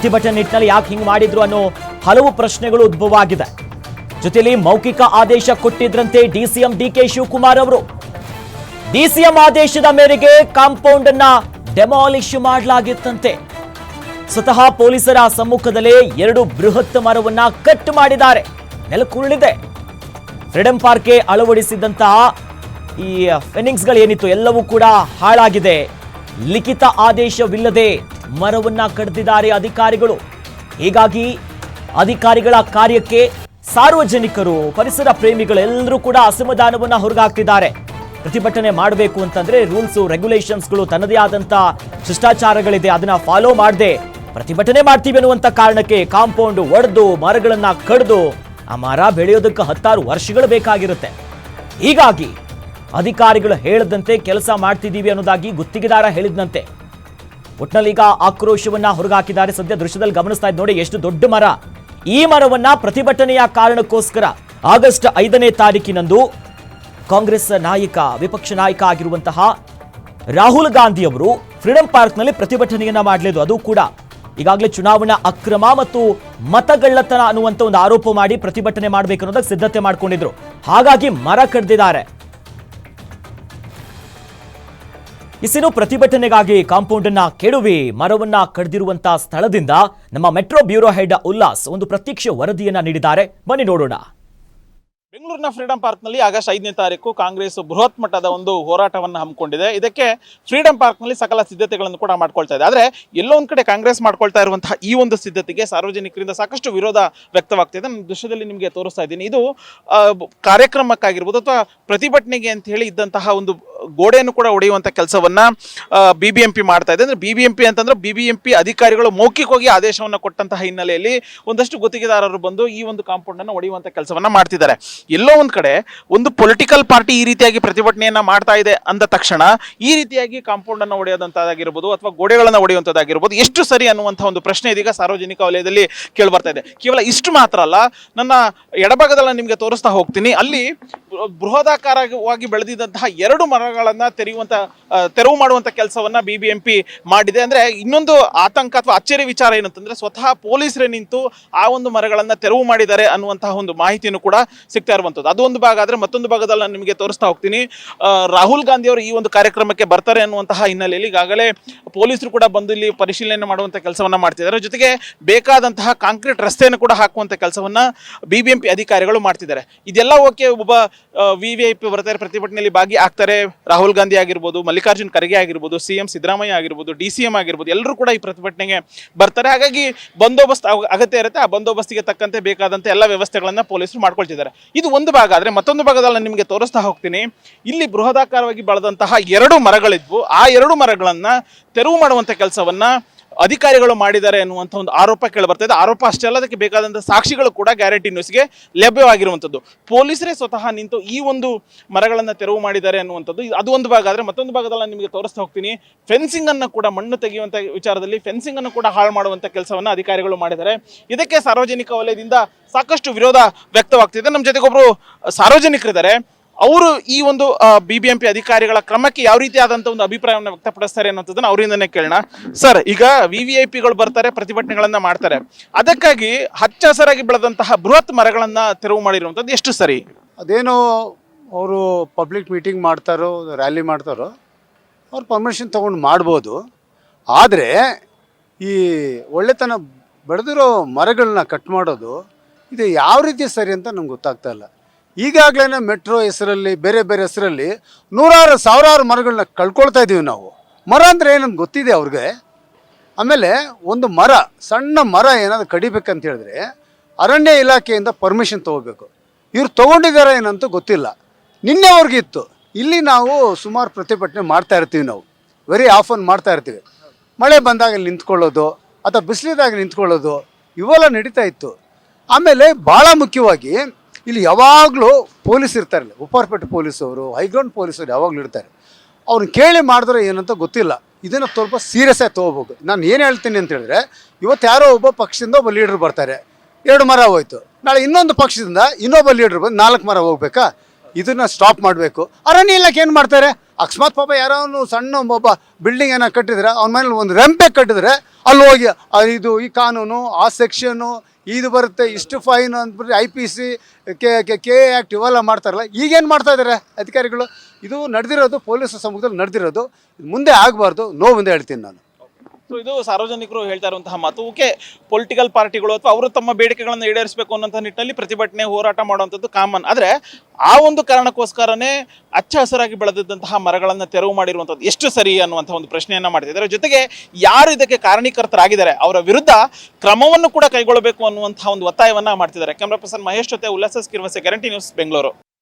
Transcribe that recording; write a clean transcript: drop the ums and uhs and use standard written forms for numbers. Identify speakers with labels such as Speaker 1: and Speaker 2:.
Speaker 1: ಪ್ರತಿಭಟನೆ ನಿಟ್ಟಿನಲ್ಲಿ ಯಾಕೆ ಹಿಂಗ್ ಮಾಡಿದ್ರು ಅನ್ನೋ ಹಲವು ಪ್ರಶ್ನೆಗಳು ಉದ್ಭವ ಆಗಿದೆ. ಜೊತೆಯಲ್ಲಿ ಮೌಖಿಕ ಆದೇಶ ಕೊಟ್ಟಿದ್ರಂತೆ ಡಿಸಿಎಂ ಡಿಕೆ ಶಿವಕುಮಾರ್ ಅವರು. ಡಿಸಿಎಂ ಆದೇಶದ ಮೇರೆಗೆ ಕಾಂಪೌಂಡ್ ಅನ್ನ ಡೆಮಾಲಿಷ್ ಮಾಡಲಾಗಿತ್ತಂತೆ. ಸ್ವತಃ ಪೊಲೀಸರ ಸಮ್ಮುಖದಲ್ಲೇ 2 ಬೃಹತ್ ಮರವನ್ನ ಕಟ್ ಮಾಡಿದ್ದಾರೆ. ನೆಲಕ್ಕುರುಳಿದೆ. ಫ್ರೀಡಂ ಪಾರ್ಕ್ಗೆ ಅಳವಡಿಸಿದಂತಹ ಈ ಫೆನಿಂಗ್ಸ್ಗಳು ಏನಿತ್ತು ಎಲ್ಲವೂ ಕೂಡ ಹಾಳಾಗಿದೆ. ಲಿಖಿತ ಆದೇಶವಿಲ್ಲದೆ ಮರವನ್ನ ಕಡಿದಿದ್ದಾರೆ ಅಧಿಕಾರಿಗಳು. ಹೀಗಾಗಿ ಅಧಿಕಾರಿಗಳ ಕಾರ್ಯಕ್ಕೆ ಸಾರ್ವಜನಿಕರು, ಪರಿಸರ ಪ್ರೇಮಿಗಳೆಲ್ಲರೂ ಕೂಡ ಅಸಮಾಧಾನವನ್ನ ಹೊರಗಾಕ್ತಿದ್ದಾರೆ. ಪ್ರತಿಭಟನೆ ಮಾಡಬೇಕು ಅಂತಂದ್ರೆ ರೂಲ್ಸ್ ರೆಗ್ಯುಲೇಷನ್ಸ್ಗಳು ತನ್ನದೇ ಆದಂತ ಶಿಷ್ಟಾಚಾರಗಳಿದೆ, ಅದನ್ನ ಫಾಲೋ ಮಾಡದೆ ಪ್ರತಿಭಟನೆ ಮಾಡ್ತೀವಿ ಅನ್ನುವಂತ ಕಾರಣಕ್ಕೆ ಕಾಂಪೌಂಡ್ ಒಡೆದು ಮರಗಳನ್ನ ಕಡಿದು ಆ ಮರ ಬೆಳೆಯೋದಕ್ಕೆ 10 ವರ್ಷಗಳು ಬೇಕಾಗಿರುತ್ತೆ. ಹೀಗಾಗಿ ಅಧಿಕಾರಿಗಳು ಹೇಳದಂತೆ ಕೆಲಸ ಮಾಡ್ತಿದ್ದೀವಿ ಅನ್ನೋದಾಗಿ ಗುತ್ತಿಗೆದಾರ ಹೇಳಿದ್ನಂತೆ. ಒಟ್ನಲ್ಲಿ ಈಗ ಆಕ್ರೋಶವನ್ನ ಹೊರಗಾಕಿದ್ದಾರೆ. ಸದ್ಯ ದೃಶ್ಯದಲ್ಲಿ ಗಮನಿಸ್ತಾ ಇದ್ದು ನೋಡಿ, ಎಷ್ಟು ದೊಡ್ಡ ಮರ. ಈ ಮರವನ್ನ ಪ್ರತಿಭಟನೆಯ ಕಾರಣಕ್ಕೋಸ್ಕರ ಆಗಸ್ಟ್ 5ನೇ ತಾರೀಕಿನಂದು ಕಾಂಗ್ರೆಸ್ ನಾಯಕ, ವಿಪಕ್ಷ ನಾಯಕ ಆಗಿರುವಂತಹ ರಾಹುಲ್ ಗಾಂಧಿ ಅವರು ಫ್ರೀಡಂ ಪಾರ್ಕ್ನಲ್ಲಿ ಪ್ರತಿಭಟನೆಯನ್ನ ಮಾಡಲಿದ್ದು. ಅದು ಕೂಡ ಈಗಾಗಲೇ ಚುನಾವಣಾ ಅಕ್ರಮ ಮತ್ತು ಮತಗಳ್ಳತನ ಅನ್ನುವಂಥ ಒಂದು ಆರೋಪ ಮಾಡಿ ಪ್ರತಿಭಟನೆ ಮಾಡಬೇಕು ಅನ್ನೋದಕ್ಕೆ ಸಿದ್ಧತೆ ಮಾಡ್ಕೊಂಡಿದ್ರು. ಹಾಗಾಗಿ ಮರ ಕಡ್ದಿದ್ದಾರೆ. ಇನ್ನು ಪ್ರತಿಭಟನೆಗಾಗಿ ಕಾಂಪೌಂಡ್ ಅನ್ನ ಕೆಡವಿ ಮರವನ್ನ ಕಡಿದಿರುವಂತಹ ಸ್ಥಳದಿಂದ ನಮ್ಮ ಮೆಟ್ರೋ ಬ್ಯೂರೋ ಹೆಡ್ ಉಲ್ಲಾಸ್ ಒಂದು ಪ್ರತ್ಯಕ್ಷ ವರದಿಯನ್ನ ನೀಡಿದ್ದಾರೆ. ಬನ್ನಿ ನೋಡೋಣ.
Speaker 2: ಬೆಂಗಳೂರಿನ ಫ್ರೀಡಂ ಪಾರ್ಕ್ನಲ್ಲಿ ಆಗಸ್ಟ್ 5ನೇ ತಾರೀಕು ಕಾಂಗ್ರೆಸ್ ಬೃಹತ್ ಮಟ್ಟದ ಒಂದು ಹೋರಾಟವನ್ನು ಹಮ್ಮಿಕೊಂಡಿದೆ. ಇದಕ್ಕೆ ಫ್ರೀಡಂ ಪಾರ್ಕ್ನಲ್ಲಿ ಸಕಲ ಸಿದ್ಧತೆಗಳನ್ನು ಕೂಡ ಮಾಡ್ಕೊಳ್ತಾ ಇದೆ. ಆದರೆ ಎಲ್ಲೋ ಒಂದು ಕಡೆ ಕಾಂಗ್ರೆಸ್ ಮಾಡ್ಕೊಳ್ತಾ ಇರುವಂತಹ ಈ ಒಂದು ಸಿದ್ಧತೆಗೆ ಸಾರ್ವಜನಿಕರಿಂದ ಸಾಕಷ್ಟು ವಿರೋಧ ವ್ಯಕ್ತವಾಗ್ತಿದೆ. ನಾನು ದೃಶ್ಯದಲ್ಲಿ ನಿಮಗೆ ತೋರಿಸ್ತಾ ಇದ್ದೀನಿ. ಇದು ಕಾರ್ಯಕ್ರಮಕ್ಕಾಗಿರ್ಬೋದು ಅಥವಾ ಪ್ರತಿಭಟನೆಗೆ ಅಂತ ಹೇಳಿ ಇದ್ದಂತಹ ಒಂದು ಗೋಡೆಯನ್ನು ಕೂಡ ಒಡೆಯುವಂಥ ಕೆಲಸವನ್ನ BBMP ಮಾಡ್ತಾ ಇದೆ. ಅಂದರೆ BBMP ಅಂತಂದ್ರೆ BBMP ಅಧಿಕಾರಿಗಳು ಮೌಖಿಕವಾಗಿ ಆದೇಶವನ್ನು ಕೊಟ್ಟಂತಹ ಹಿನ್ನೆಲೆಯಲ್ಲಿ ಒಂದಷ್ಟು ಗುತ್ತಿಗೆದಾರರು ಬಂದು ಈ ಒಂದು ಕಾಂಪೌಂಡ್ ಅನ್ನು ಒಡೆಯುವಂಥ ಕೆಲಸವನ್ನ ಮಾಡ್ತಿದ್ದಾರೆ. ಎಲ್ಲೋ ಒಂದು ಕಡೆ ಒಂದು ಪೊಲಿಟಿಕಲ್ ಪಾರ್ಟಿ ಈ ರೀತಿಯಾಗಿ ಪ್ರತಿಭಟನೆಯನ್ನ ಮಾಡ್ತಾ ಇದೆ ಅಂದ ತಕ್ಷಣ ಈ ರೀತಿಯಾಗಿ ಕಾಂಪೌಂಡ್ ಅನ್ನು ಒಡೆಯೋದಂತಾಗಿರ್ಬೋದು ಅಥವಾ ಗೋಡೆಗಳನ್ನು ಒಡೆಯುವಂಥದ್ದಾಗಿರ್ಬೋದು ಎಷ್ಟು ಸರಿ ಅನ್ನುವಂಥ ಒಂದು ಪ್ರಶ್ನೆ ಇದೀಗ ಸಾರ್ವಜನಿಕ ವಲಯದಲ್ಲಿ ಕೇಳಿ ಬರ್ತಾ ಇದೆ. ಕೇವಲ ಇಷ್ಟು ಮಾತ್ರ ಅಲ್ಲ, ನನ್ನ ಎಡಭಾಗದಲ್ಲಿ ನಿಮಗೆ ತೋರಿಸ್ತಾ ಹೋಗ್ತೀನಿ. ಅಲ್ಲಿ ಬೃಹದಾಕಾರವಾಗಿ ಬೆಳೆದಿದ್ದಂತಹ 2 ಮರಗಳನ್ನ ತೆರವು ಮಾಡುವಂತ ಕೆಲಸವನ್ನ BBMP ಮಾಡಿದೆ. ಅಂದ್ರೆ ಇನ್ನೊಂದು ಆತಂಕ ಅಥವಾ ಅಚ್ಚರಿ ವಿಚಾರ ಏನಂತಂದ್ರೆ ಸ್ವತಃ ಪೊಲೀಸರೇ ನಿಂತು ಆ ಒಂದು ಮರಗಳನ್ನ ತೆರವು ಮಾಡಿದ್ದಾರೆ ಅನ್ನುವಂತಹ ಒಂದು ಮಾಹಿತಿಯನ್ನು ಕೂಡ ಸಿಗ್ತಾ ಇರುವಂತದ್ದು. ಅದು ಒಂದು ಭಾಗ. ಆದ್ರೆ ಮತ್ತೊಂದು ಭಾಗದಲ್ಲಿ ನಾನು ನಿಮಗೆ ತೋರಿಸ್ತಾ ಹೋಗ್ತೀನಿ. ರಾಹುಲ್ ಗಾಂಧಿ ಅವರು ಈ ಒಂದು ಕಾರ್ಯಕ್ರಮಕ್ಕೆ ಬರ್ತಾರೆ ಅನ್ನುವಂತಹ ಹಿನ್ನೆಲೆಯಲ್ಲಿ ಈಗಾಗಲೇ ಪೊಲೀಸರು ಕೂಡ ಬಂದು ಇಲ್ಲಿ ಪರಿಶೀಲನೆ ಮಾಡುವಂತ ಕೆಲಸವನ್ನ ಮಾಡ್ತಿದ್ದಾರೆ. ಜೊತೆಗೆ ಬೇಕಾದಂತಹ ಕಾಂಕ್ರೀಟ್ ರಸ್ತೆಯನ್ನು ಕೂಡ ಹಾಕುವಂತ ಕೆಲಸವನ್ನ BBMP ಅಧಿಕಾರಿಗಳು ಮಾಡ್ತಿದ್ದಾರೆ. ಇದೆಲ್ಲ ಓಕೆ, ಒಬ್ಬ VVIP ಬರ್ತಾರೆ, ಪ್ರತಿಭಟನೆಯಲ್ಲಿ ಭಾಗಿ ಆಗ್ತಾರೆ. ರಾಹುಲ್ ಗಾಂಧಿ ಆಗಿರ್ಬೋದು, ಮಲ್ಲಿಕಾರ್ಜುನ್ ಖರ್ಗೆ ಆಗಿರ್ಬೋದು, CM ಸಿದ್ದರಾಮಯ್ಯ ಆಗಿರ್ಬೋದು, DCM ಆಗಿರ್ಬೋದು, ಎಲ್ಲರೂ ಕೂಡ ಈ ಪ್ರತಿಭಟನೆಗೆ ಬರ್ತಾರೆ. ಹಾಗಾಗಿ ಬಂದೋಬಸ್ತ್ ಅಗತ್ಯ ಇರುತ್ತೆ. ಆ ಬಂದೋಬಸ್ತಿಗೆ ತಕ್ಕಂತೆ ಬೇಕಾದಂತೆ ಎಲ್ಲ ವ್ಯವಸ್ಥೆಗಳನ್ನ ಪೊಲೀಸರು ಮಾಡ್ಕೊಳ್ತಿದ್ದಾರೆ. ಇದು ಒಂದು ಭಾಗ. ಆದರೆ ಮತ್ತೊಂದು ಭಾಗದಲ್ಲಿ ನಾನು ನಿಮಗೆ ತೋರಿಸ್ತಾ ಹೋಗ್ತೀನಿ. ಇಲ್ಲಿ ಬೃಹದಾಕಾರವಾಗಿ ಬೆಳೆದಂತಹ 2 ಮರಗಳಿದ್ವು. ಆ 2 ಮರಗಳನ್ನ ತೆರವು ಮಾಡುವಂತ ಕೆಲಸವನ್ನ ಅಧಿಕಾರಿಗಳು ಮಾಡಿದ್ದಾರೆ ಅನ್ನುವಂಥ ಒಂದು ಆರೋಪ ಕೇಳಿಬರ್ತಾ ಇದೆ. ಆರೋಪ ಅಷ್ಟೇ ಅಲ್ಲ, ಅದಕ್ಕೆ ಬೇಕಾದಂಥ ಸಾಕ್ಷಿಗಳು ಕೂಡ ಗ್ಯಾರಂಟಿ ನ್ಯೂಸ್ಗೆ ಲಭ್ಯವಾಗಿರುವಂಥದ್ದು. ಪೊಲೀಸರೇ ಸ್ವತಃ ನಿಂತು ಈ ಒಂದು ಮರಗಳನ್ನು ತೆರವು ಮಾಡಿದ್ದಾರೆ ಅನ್ನುವಂಥದ್ದು ಅದು ಒಂದು ಭಾಗ. ಆದರೆ ಮತ್ತೊಂದು ಭಾಗದಲ್ಲಿ ನಾನು ನಿಮಗೆ ತೋರಿಸ್ತಾ ಹೋಗ್ತೀನಿ. ಫೆನ್ಸಿಂಗ್ ಅನ್ನು ಕೂಡ, ಮಣ್ಣು ತೆಗೆಯುವಂಥ ವಿಚಾರದಲ್ಲಿ ಫೆನ್ಸಿಂಗ್ ಅನ್ನು ಕೂಡ ಹಾಳು ಮಾಡುವಂಥ ಕೆಲಸವನ್ನು ಅಧಿಕಾರಿಗಳು ಮಾಡಿದ್ದಾರೆ. ಇದಕ್ಕೆ ಸಾರ್ವಜನಿಕ ವಲಯದಿಂದ ಸಾಕಷ್ಟು ವಿರೋಧ ವ್ಯಕ್ತವಾಗ್ತಿದೆ. ನಮ್ಮ ಜೊತೆಗೊಬ್ಬರು ಸಾರ್ವಜನಿಕರಿದ್ದಾರೆ. ಅವರು ಈ ಒಂದು BBMP ಅಧಿಕಾರಿಗಳ ಕ್ರಮಕ್ಕೆ ಯಾವ ರೀತಿಯಾದಂಥ ಒಂದು ಅಭಿಪ್ರಾಯವನ್ನು ವ್ಯಕ್ತಪಡಿಸ್ತಾರೆ ಅನ್ನೋದನ್ನ ಅವರಿಂದನೇ ಕೇಳೋಣ. ಸರ್, ಈಗ VVIPಗಳು ಬರ್ತಾರೆ, ಪ್ರತಿಭಟನೆಗಳನ್ನ ಮಾಡ್ತಾರೆ, ಅದಕ್ಕಾಗಿ ಹಚ್ಚ ಹಸರಾಗಿ ಬೆಳೆದಂತಹ ಬೃಹತ್ ಮರಗಳನ್ನ ತೆರವು ಮಾಡಿರುವಂಥದ್ದು ಎಷ್ಟು ಸರಿ?
Speaker 3: ಅದೇನೋ ಅವರು ಪಬ್ಲಿಕ್ ಮೀಟಿಂಗ್ ಮಾಡ್ತಾರೋ, ರ್ಯಾಲಿ ಮಾಡ್ತಾರೋ, ಅವ್ರು ಪರ್ಮಿಷನ್ ತೊಗೊಂಡು ಮಾಡ್ಬೋದು. ಆದರೆ ಈ ಒಳ್ಳೆತನ ಬೆಳೆದಿರೋ ಮರಗಳನ್ನ ಕಟ್ ಮಾಡೋದು ಇದು ಯಾವ ರೀತಿ ಸರಿ ಅಂತ ನಮ್ಗೆ ಗೊತ್ತಾಗ್ತಾ ಇಲ್ಲ. ಈಗಾಗಲೇ ಮೆಟ್ರೋ ಹೆಸರಲ್ಲಿ, ಬೇರೆ ಬೇರೆ ಹೆಸರಲ್ಲಿ 100,000 ಮರಗಳನ್ನ ಕಳ್ಕೊಳ್ತಾ ಇದ್ದೀವಿ ನಾವು. ಮರ ಅಂದರೆ ಏನಂತ ಗೊತ್ತಿದೆ ಅವ್ರಿಗೆ. ಆಮೇಲೆ ಒಂದು ಮರ, ಸಣ್ಣ ಮರ ಏನಾದರೂ ಕಡಿಬೇಕಂತ ಹೇಳಿದ್ರೆ ಅರಣ್ಯ ಇಲಾಖೆಯಿಂದ ಪರ್ಮಿಷನ್ ತೊಗೋಬೇಕು. ಇವ್ರು ತೊಗೊಂಡಿದ್ದಾರೆ ಏನಂತ ಗೊತ್ತಿಲ್ಲ. ನಿನ್ನೆ ಅವ್ರಿಗೆ ಇತ್ತು. ಇಲ್ಲಿ ನಾವು ಸುಮಾರು ಪ್ರತಿಭಟನೆ ಮಾಡ್ತಾ ಇರ್ತೀವಿ. ನಾವು ವೆರಿ ಆಫನ್ ಮಾಡ್ತಾ ಇರ್ತೀವಿ. ಮಳೆ ಬಂದಾಗ ನಿಂತ್ಕೊಳ್ಳೋದು ಅಥವಾ ಬಿಸಿಲಿದಾಗ ನಿಂತ್ಕೊಳ್ಳೋದು ಇವೆಲ್ಲ ನಡೀತಾ ಇತ್ತು. ಆಮೇಲೆ ಭಾಳ ಮುಖ್ಯವಾಗಿ ಇಲ್ಲಿ ಯಾವಾಗಲೂ ಪೊಲೀಸ್ ಇರ್ತಾರೆ. ಉಪ್ಪಾರಪೇಟೆ ಪೊಲೀಸವರು, ಹೈಗ್ರೌಂಡ್ ಪೊಲೀಸರು ಯಾವಾಗಲೂ ಇರ್ತಾರೆ. ಅವ್ರನ್ನ ಕೇಳಿ ಮಾಡಿದ್ರೆ ಏನಂತ ಗೊತ್ತಿಲ್ಲ. ಇದನ್ನು ಸ್ವಲ್ಪ ಸೀರಿಯಸ್ ಆಗಿ ತೊಗೋಬೇಕು. ನಾನು ಏನು ಹೇಳ್ತೀನಿ ಅಂತ ಹೇಳಿದ್ರೆ, ಇವತ್ತು ಯಾರೋ ಒಬ್ಬ ಪಕ್ಷದಿಂದ ಒಬ್ಬ ಲೀಡ್ರ್ ಬರ್ತಾರೆ, 2 ಮರ ಹೋಯ್ತು. ನಾಳೆ ಇನ್ನೊಂದು ಪಕ್ಷದಿಂದ ಇನ್ನೊಬ್ಬ ಲೀಡ್ರ್ ಬಂದು 4 ಮರ ಹೋಗ್ಬೇಕಾ? ಇದನ್ನು ಸ್ಟಾಪ್ ಮಾಡಬೇಕು. ಅರಣ್ಯ ಇಲಾಖೆ ಏನು ಮಾಡ್ತಾರೆ? ಅಕಸ್ಮಾತ್ ಪಾಪ ಯಾರೋ ಸಣ್ಣ ಒಬ್ಬ ಬಿಲ್ಡಿಂಗ್ ಏನೋ ಕಟ್ಟಿದ್ರೆ ಅವ್ನ ಮೇಲೆ ಒಂದು ರೆಂಪೆ ಕಟ್ಟಿದ್ರೆ ಅಲ್ಲಿ ಹೋಗಿ ಇದು ಈ ಕಾನೂನು ಆ ಸೆಕ್ಷನ್ನು ಇದು ಬರುತ್ತೆ ಇಷ್ಟು ಫೈನ್ ಅಂದ್ಬಿಟ್ಟು IPC ಕೆ ಆ್ಯಕ್ಟ್ ಇವೆಲ್ಲ ಮಾಡ್ತಾರಲ್ಲ ಈಗೇನು ಮಾಡ್ತಾ ಇದ್ದಾರೆ ಅಧಿಕಾರಿಗಳು. ಇದು ನಡೆದಿರೋದು ಪೊಲೀಸ್ ಸಮ್ಮುಖದಲ್ಲಿ ನಡೆದಿರೋದು, ಮುಂದೆ ಆಗಬಾರ್ದು, ನೋವಿಂದ ಹೇಳ್ತೀನಿ ನಾನು.
Speaker 2: ಸೊ ಇದು ಸಾರ್ವಜನಿಕರು ಹೇಳ್ತಾ ಇರುವಂತಹ ಮಾತು. ಓಕೆ, ಪೊಲಿಟಿಕಲ್ ಪಾರ್ಟಿಗಳು ಅಥವಾ ಅವರು ತಮ್ಮ ಬೇಡಿಕೆಗಳನ್ನು ಈಡೇರಿಸಬೇಕು ಅನ್ನೋಂಥ ನಿಟ್ಟಿನಲ್ಲಿ ಪ್ರತಿಭಟನೆ ಹೋರಾಟ ಮಾಡುವಂಥದ್ದು ಕಾಮನ್. ಆದರೆ ಆ ಒಂದು ಕಾರಣಕ್ಕೋಸ್ಕರನೇ ಹಚ್ಚ ಹಸಿರಾಗಿ ಬೆಳೆದಿದ್ದಂತಹ ಮರಗಳನ್ನು ತೆರವು ಮಾಡಿರುವಂಥದ್ದು ಎಷ್ಟು ಸರಿ ಅನ್ನುವಂಥ ಒಂದು ಪ್ರಶ್ನೆಯನ್ನು ಮಾಡ್ತಿದ್ದಾರೆ. ಜೊತೆಗೆ ಯಾರು ಇದಕ್ಕೆ ಕಾರಣೀಕರ್ತರಾಗಿದ್ದಾರೆ ಅವರ ವಿರುದ್ಧ ಕ್ರಮವನ್ನು ಕೂಡ ಕೈಗೊಳ್ಳಬೇಕು ಅನ್ನುವಂತಹ ಒಂದು ಒತ್ತಾಯವನ್ನ ಮಾಡ್ತಿದ್ದಾರೆ. ಕ್ಯಾಮ್ರಾ ಪರ್ಸನ್ ಮಹೇಶ್ ಜೊತೆ ಉಲ್ಲಾಸ ಕಿರ್ವಸೆ, ಗ್ಯಾರಂಟಿ ನ್ಯೂಸ್, ಬೆಂಗಳೂರು.